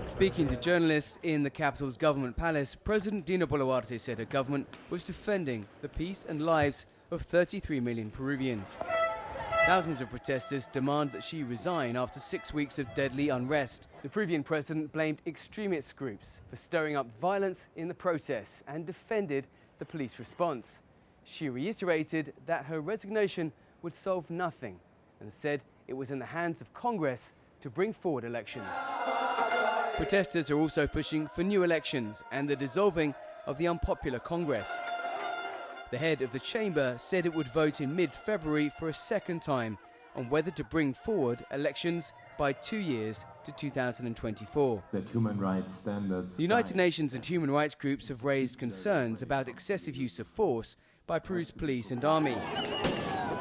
Speaking to journalists in the capital's government palace, President Dina Boluarte said her government was defending the peace and lives of 33 million Peruvians. Thousands of protesters demand that she resign after 6 weeks of deadly unrest. The Peruvian president blamed extremist groups for stirring up violence in the protests and defended the police response. She reiterated that her resignation would solve nothing and said it was in the hands of Congress to bring forward elections. Protesters are also pushing for new elections and the dissolving of the unpopular Congress. The head of the chamber said it would vote in mid-February for a second time on whether to bring forward elections by 2 years to 2024. That human rights standards. The United Nations and human rights groups have raised concerns about excessive use of force by Peru's police and army.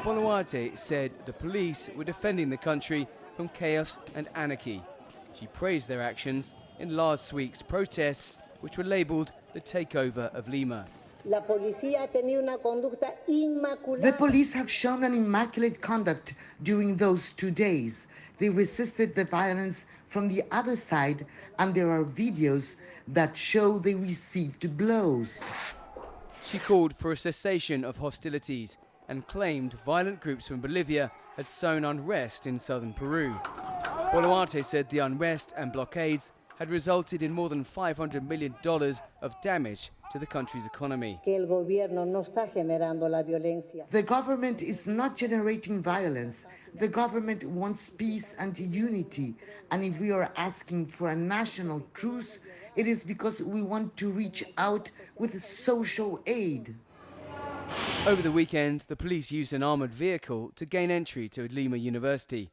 Boluarte said the police were defending the country from chaos and anarchy. She praised their actions in last week's protests, which were labelled the takeover of Lima. The police have shown an immaculate conduct during those 2 days. They resisted the violence from the other side, and there are videos that show they received blows. She called for a cessation of hostilities and claimed violent groups from Bolivia had sown unrest in southern Peru. Boluarte said the unrest and blockades had resulted in more than $500 million of damage to the country's economy. The government is not generating violence. The government wants peace and unity. And if we are asking for a national truce, it is because we want to reach out with social aid. Over the weekend, the police used an armoured vehicle to gain entry to Lima University.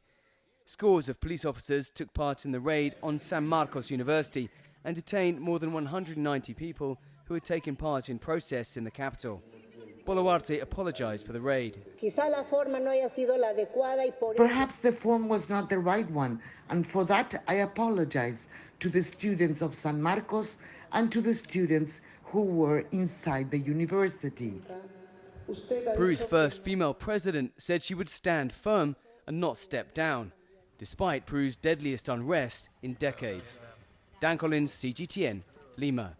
Scores of police officers took part in the raid on San Marcos University and detained more than 190 people who had taken part in protests in the capital. Boluarte apologized for the raid. Perhaps the form was not the right one, and for that I apologize to the students of San Marcos and to the students who were inside the university. Peru's first female president said she would stand firm and not step down, despite Peru's deadliest unrest in decades. Dan Collins, CGTN, Lima.